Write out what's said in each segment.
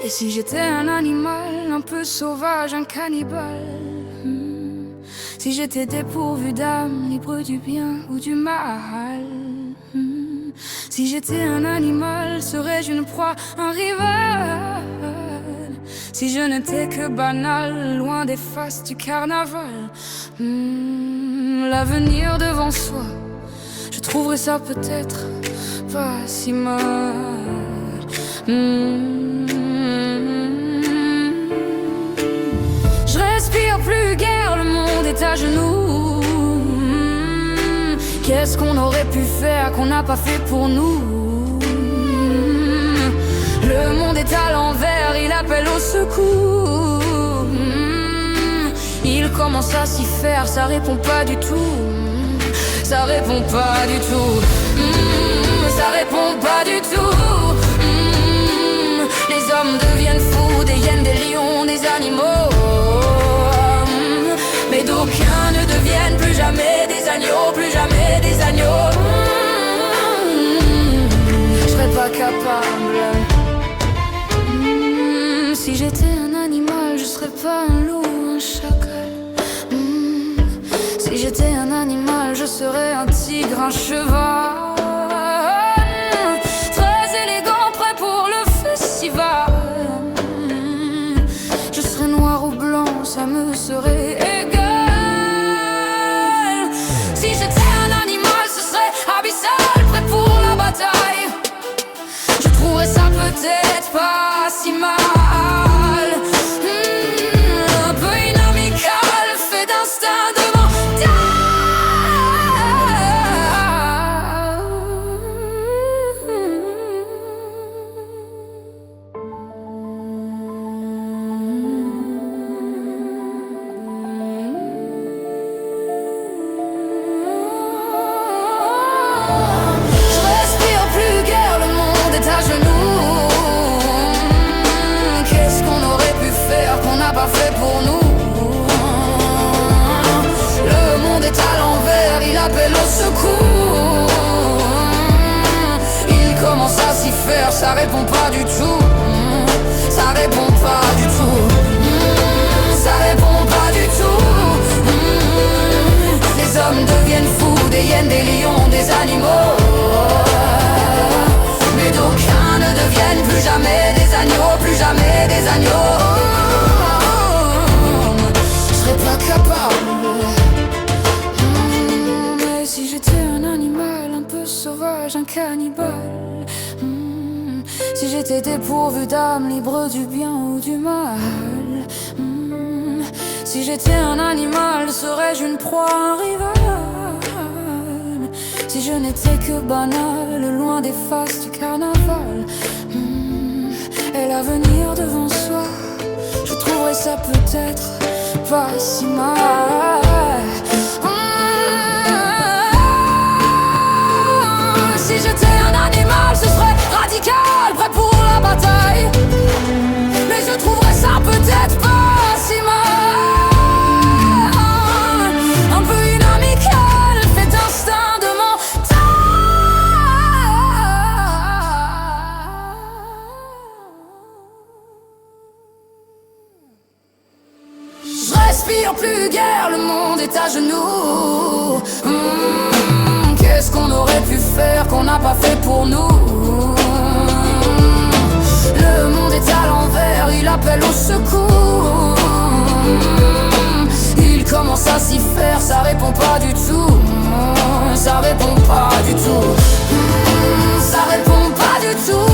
Et si j'étais un animal un peu sauvage, un cannibale, si j'étais dépourvu d'âme, libre du bien ou du mal, si j'étais un animal, serais-je une proie, un rival? Si je n'étais que banal, loin des faces du carnaval, l'avenir devant soi, je trouverais ça peut-être pas si mal. Je respire plus guère, le monde est à genoux. Qu'est-ce qu'on aurait pu faire qu'on n'a pas fait pour nous? Le monde est à l'envers, il appelle au secours. Il commence à s'y faire, ça répond pas du tout. Ça répond pas du tout. Ça répond pas du tout. Les hommes deviennent fous, des hyènes, des lions, des animaux. Mais d'aucuns ne deviennent plus jamais des agneaux, plus jamais des agneaux. Je serais pas capable. Si j'étais un animal, je serais pas un loup, un chacal. Si j'étais un animal, je serais un tigre, un cheval. Très élégant, prêt pour le festival. Je serais noir ou blanc, ça me serait égal. Si j'étais un animal, ce serait abyssal, prêt pour la bataille. Je trouverais ça peut-être pas si mal. Un peu inamical, fait d'instinct de fait pour nous. Le monde est à l'envers, il appelle au secours. Il commence à s'y faire, ça répond pas du tout. Ça répond pas du tout. Ça répond pas du tout. Les hommes deviennent fous, des hyènes, des lions, des animaux. Mais d'aucuns ne deviennent plus jamais des agneaux, plus jamais des agneaux. Pas capable. Mais si j'étais un animal un peu sauvage, un cannibale, si j'étais dépourvu d'âme, libre du bien ou du mal, si j'étais un animal, serais-je une proie, un rival? Si je n'étais que banal, loin des faces du carnaval, et l'avenir devant soi, je trouverais ça peut-être pas si mal. Si j'étais un animal, ce serait radical, prêt pour la bataille. Mais je trouverais ça peut-être pas si mal. Un peu inamical, fait d'instinct de respire plus guère, le monde est à genoux. Qu'est-ce qu'on aurait pu faire qu'on n'a pas fait pour nous? Le monde est à l'envers, il appelle au secours. Il commence à s'y faire, ça répond pas du tout. Ça répond pas du tout. Ça répond pas du tout.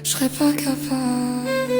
je serais pas capable.